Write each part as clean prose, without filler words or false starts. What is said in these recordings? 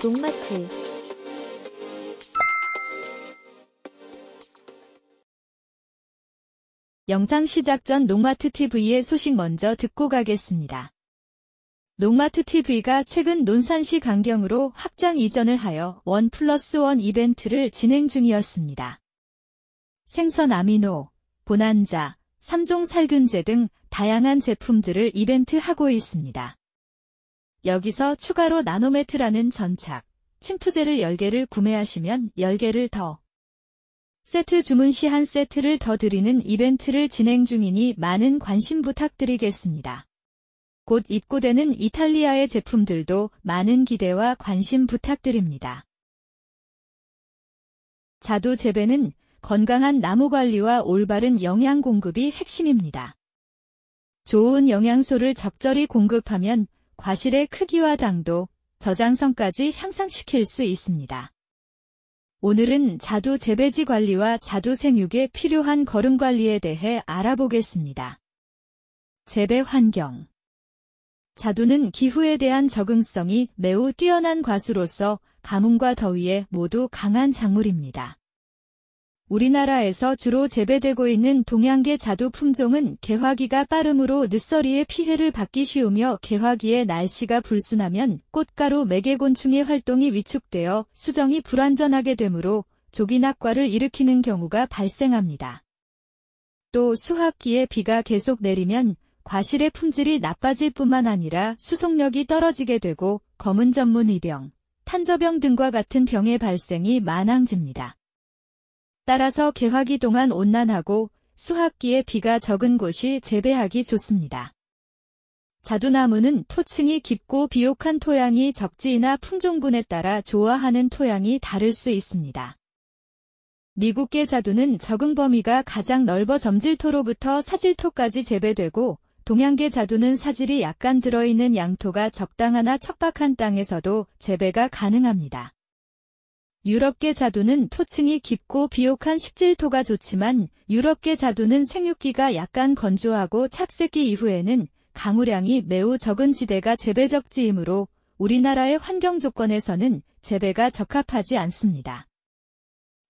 농마트. 영상 시작 전 농마트 TV의 소식 먼저 듣고 가겠습니다. 농마트 TV가 최근 논산시 강경으로 확장 이전을 하여 1+1 이벤트를 진행 중이었습니다. 생선 아미노, 보난자, 3종 살균제 등 다양한 제품들을 이벤트하고 있습니다. 여기서 추가로 나노매트라는 전착, 침투제를 10개를 구매하시면 10개를 더 세트 주문 시 한 세트를 더 드리는 이벤트를 진행 중이니 많은 관심 부탁드리겠습니다. 곧 입고되는 이탈리아의 제품들도 많은 기대와 관심 부탁드립니다. 자두 재배는 건강한 나무 관리와 올바른 영양 공급이 핵심입니다. 좋은 영양소를 적절히 공급하면 과실의 크기와 당도, 저장성까지 향상시킬 수 있습니다. 오늘은 자두 재배지 관리와 자두 생육에 필요한 거름 관리에 대해 알아보겠습니다. 재배 환경. 자두는 기후에 대한 적응성이 매우 뛰어난 과수로서 가뭄과 더위에 모두 강한 작물입니다. 우리나라에서 주로 재배되고 있는 동양계 자두 품종은 개화기가 빠르므로 늦서리에 피해를 받기 쉬우며 개화기에 날씨가 불순하면 꽃가루 매개곤충의 활동이 위축되어 수정이 불완전하게 되므로 조기 낙과를 일으키는 경우가 발생합니다. 또 수확기에 비가 계속 내리면 과실의 품질이 나빠질 뿐만 아니라 수속력이 떨어지게 되고 검은 전문 이병, 탄저병 등과 같은 병의 발생이 많아집니다. 따라서 개화기 동안 온난하고 수확기에 비가 적은 곳이 재배하기 좋습니다. 자두나무는 토층이 깊고 비옥한 토양이 적지이나 품종군에 따라 좋아하는 토양이 다를 수 있습니다. 미국계 자두는 적응 범위가 가장 넓어 점질토로부터 사질토까지 재배되고 동양계 자두는 사질이 약간 들어있는 양토가 적당하나 척박한 땅에서도 재배가 가능합니다. 유럽계 자두는 토층이 깊고 비옥한 식질토가 좋지만 유럽계 자두는 생육기가 약간 건조하고 착색기 이후에는 강우량이 매우 적은 지대가 재배적지이므로 우리나라의 환경 조건에서는 재배가 적합하지 않습니다.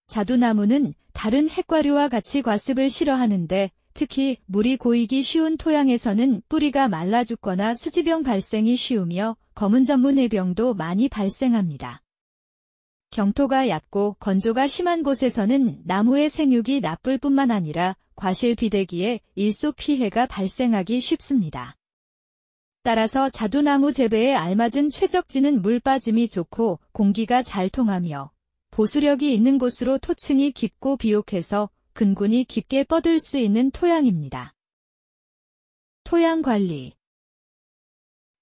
자두나무는 다른 핵과류와 같이 과습을 싫어하는데 특히 물이 고이기 쉬운 토양에서는 뿌리가 말라 죽거나 수지병 발생이 쉬우며 검은 전문의 병도 많이 발생합니다. 경토가 얕고 건조가 심한 곳에서는 나무의 생육이 나쁠 뿐만 아니라 과실 비대기에 일소 피해가 발생하기 쉽습니다. 따라서 자두나무 재배에 알맞은 최적지는 물 빠짐이 좋고 공기가 잘 통하며 보수력이 있는 곳으로 토층이 깊고 비옥해서 근군이 깊게 뻗을 수 있는 토양입니다. 토양 관리.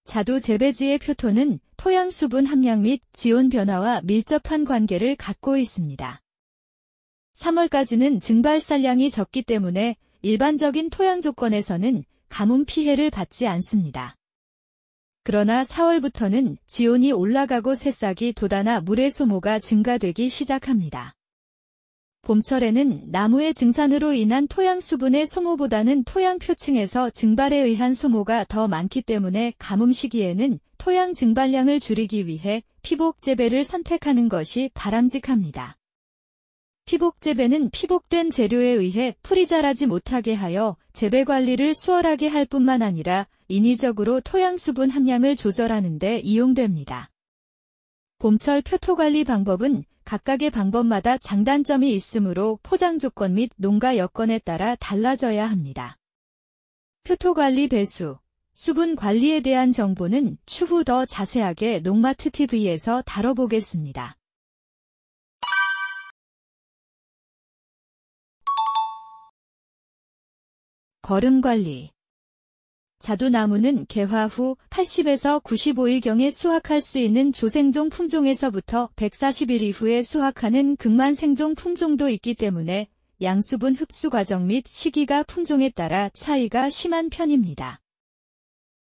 자두 재배지의 표토는 토양 수분 함량 및 지온 변화와 밀접한 관계를 갖고 있습니다. 3월까지는 증발산량이 적기 때문에 일반적인 토양 조건에서는 가뭄 피해를 받지 않습니다. 그러나 4월부터는 지온이 올라가고 새싹이 돋아나 물의 소모가 증가되기 시작합니다. 봄철에는 나무의 증산으로 인한 토양 수분의 소모보다는 토양 표층에서 증발에 의한 소모가 더 많기 때문에 가뭄 시기에는 토양 증발량을 줄이기 위해 피복 재배를 선택하는 것이 바람직합니다. 피복 재배는 피복된 재료에 의해 풀이 자라지 못하게 하여 재배 관리를 수월하게 할 뿐만 아니라 인위적으로 토양 수분 함량을 조절하는 데 이용됩니다. 봄철 표토 관리 방법은 각각의 방법마다 장단점이 있으므로 포장 조건 및 농가 여건에 따라 달라져야 합니다. 표토 관리 배수, 수분 관리에 대한 정보는 추후 더 자세하게 농마트 TV에서 다뤄보겠습니다. 거름 관리. 자두나무는 개화 후 80에서 95일경에 수확할 수 있는 조생종 품종에서부터 140일 이후에 수확하는 극만생종 품종도 있기 때문에 양수분 흡수 과정 및 시기가 품종에 따라 차이가 심한 편입니다.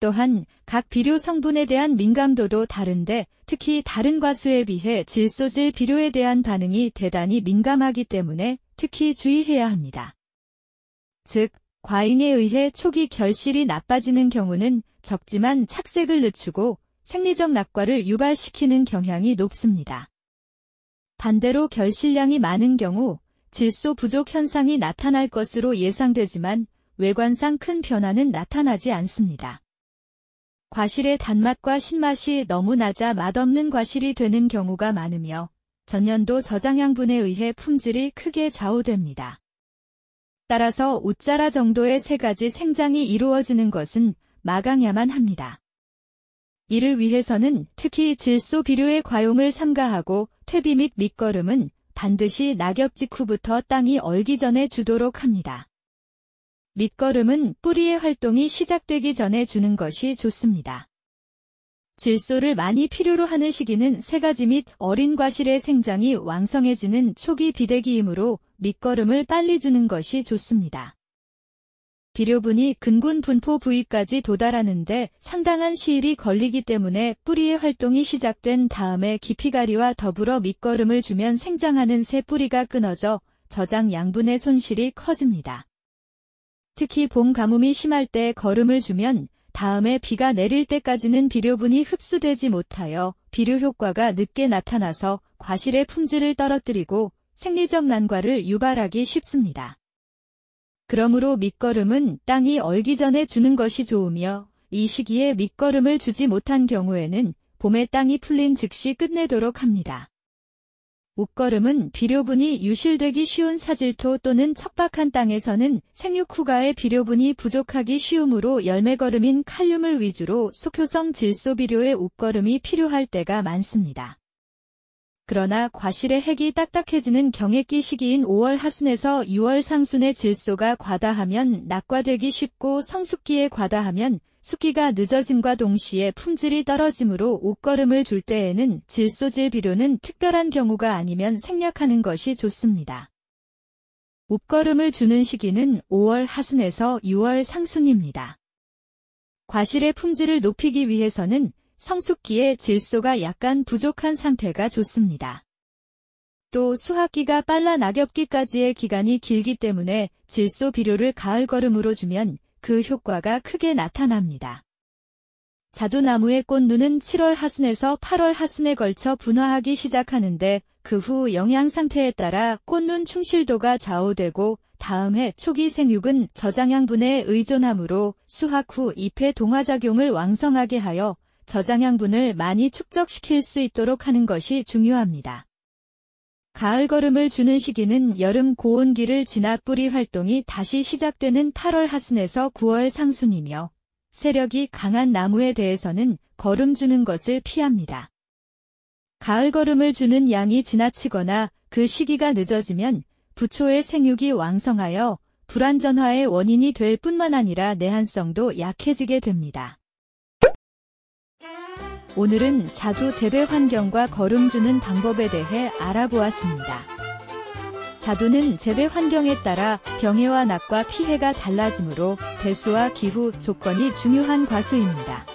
또한 각 비료 성분에 대한 민감도도 다른데 특히 다른 과수에 비해 질소질 비료에 대한 반응이 대단히 민감하기 때문에 특히 주의해야 합니다. 즉, 과잉에 의해 초기 결실이 나빠지는 경우는 적지만 착색을 늦추고 생리적 낙과를 유발시키는 경향이 높습니다. 반대로 결실량이 많은 경우 질소 부족 현상이 나타날 것으로 예상되지만 외관상 큰 변화는 나타나지 않습니다. 과실의 단맛과 신맛이 너무 낮아 맛없는 과실이 되는 경우가 많으며 전년도 저장양분에 의해 품질이 크게 좌우됩니다. 따라서 웃자라 정도의 3가지 생장이 이루어지는 것은 막아야만 합니다. 이를 위해서는 특히 질소 비료의 과용을 삼가하고 퇴비 및 밑거름은 반드시 낙엽 직후부터 땅이 얼기 전에 주도록 합니다. 밑거름은 뿌리의 활동이 시작되기 전에 주는 것이 좋습니다. 질소를 많이 필요로 하는 시기는 3가지 및 어린 과실의 생장이 왕성해지는 초기 비대기이므로 밑거름을 빨리 주는 것이 좋습니다. 비료분이 근군 분포 부위까지 도달하는데 상당한 시일이 걸리기 때문에 뿌리의 활동이 시작된 다음에 깊이가리와 더불어 밑거름을 주면 생장하는 새 뿌리가 끊어져 저장 양분의 손실이 커집니다. 특히 봄 가뭄이 심할 때 거름을 주면 다음에 비가 내릴 때까지는 비료분이 흡수되지 못하여 비료 효과가 늦게 나타나서 과실의 품질을 떨어뜨리고 생리적 난과를 유발하기 쉽습니다. 그러므로 밑거름은 땅이 얼기 전에 주는 것이 좋으며 이 시기에 밑거름을 주지 못한 경우에는 봄에 땅이 풀린 즉시 끝내도록 합니다. 웃거름은 비료분이 유실되기 쉬운 사질토 또는 척박한 땅에서는 생육 후가의 비료분이 부족하기 쉬우므로 열매거름인 칼륨을 위주로 속효성 질소 비료의 웃거름이 필요할 때가 많습니다. 그러나 과실의 핵이 딱딱해지는 경액기 시기인 5월 하순에서 6월 상순에 질소가 과다하면 낙과되기 쉽고 성숙기에 과다하면 숙기가 늦어짐과 동시에 품질이 떨어지므로 웃거름을 줄 때에는 질소질 비료는 특별한 경우가 아니면 생략하는 것이 좋습니다. 웃거름을 주는 시기는 5월 하순에서 6월 상순입니다. 과실의 품질을 높이기 위해서는 성숙기에 질소가 약간 부족한 상태가 좋습니다. 또 수확기가 빨라 낙엽기까지의 기간이 길기 때문에 질소 비료를 가을거름으로 주면 그 효과가 크게 나타납니다. 자두나무의 꽃눈은 7월 하순에서 8월 하순에 걸쳐 분화하기 시작하는데 그 후 영양 상태에 따라 꽃눈 충실도가 좌우되고 다음 해 초기 생육은 저장양분에 의존하므로 수확 후 잎의 동화작용을 왕성하게 하여 저장양분을 많이 축적시킬 수 있도록 하는 것이 중요합니다. 가을거름을 주는 시기는 여름 고온기를 지나 뿌리 활동이 다시 시작되는 8월 하순에서 9월 상순이며 세력이 강한 나무에 대해서는 거름 주는 것을 피합니다. 가을거름을 주는 양이 지나치거나 그 시기가 늦어지면 부초의 생육이 왕성하여 불안전화의 원인이 될 뿐만 아니라 내한성도 약해지게 됩니다. 오늘은 자두 재배 환경과 거름 주는 방법에 대해 알아보았습니다. 자두는 재배 환경에 따라 병해와 낙과 피해가 달라지므로 배수와 기후 조건이 중요한 과수입니다.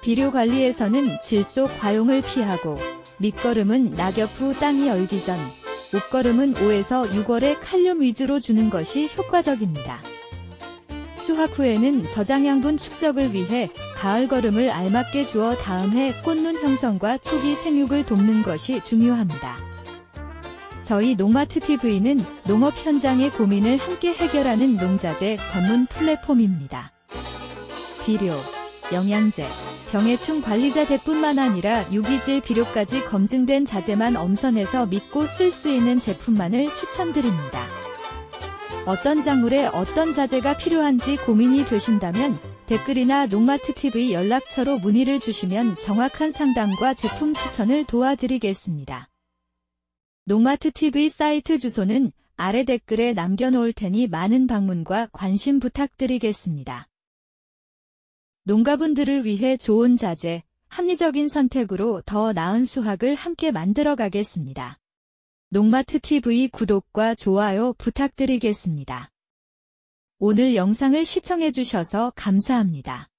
비료 관리에서는 질소 과용을 피하고 밑거름은 낙엽 후 땅이 얼기 전, 웃거름은 5에서 6월에 칼륨 위주로 주는 것이 효과적입니다. 수확 후에는 저장양분 축적을 위해 가을거름을 알맞게 주어 다음 해 꽃눈 형성과 초기 생육을 돕는 것이 중요합니다. 저희 농마트TV는 농업 현장의 고민을 함께 해결하는 농자재 전문 플랫폼입니다. 비료, 영양제, 병해충 관리자 대뿐만 아니라 유기질 비료까지 검증된 자재만 엄선해서 믿고 쓸 수 있는 제품만을 추천드립니다. 어떤 작물에 어떤 자재가 필요한지 고민이 되신다면 댓글이나 농마트TV 연락처로 문의를 주시면 정확한 상담과 제품 추천을 도와드리겠습니다. 농마트TV 사이트 주소는 아래 댓글에 남겨놓을 테니 많은 방문과 관심 부탁드리겠습니다. 농가분들을 위해 좋은 자재, 합리적인 선택으로 더 나은 수확을 함께 만들어 가겠습니다. 농마트TV 구독과 좋아요 부탁드리겠습니다. 오늘 영상을 시청해주셔서 감사합니다.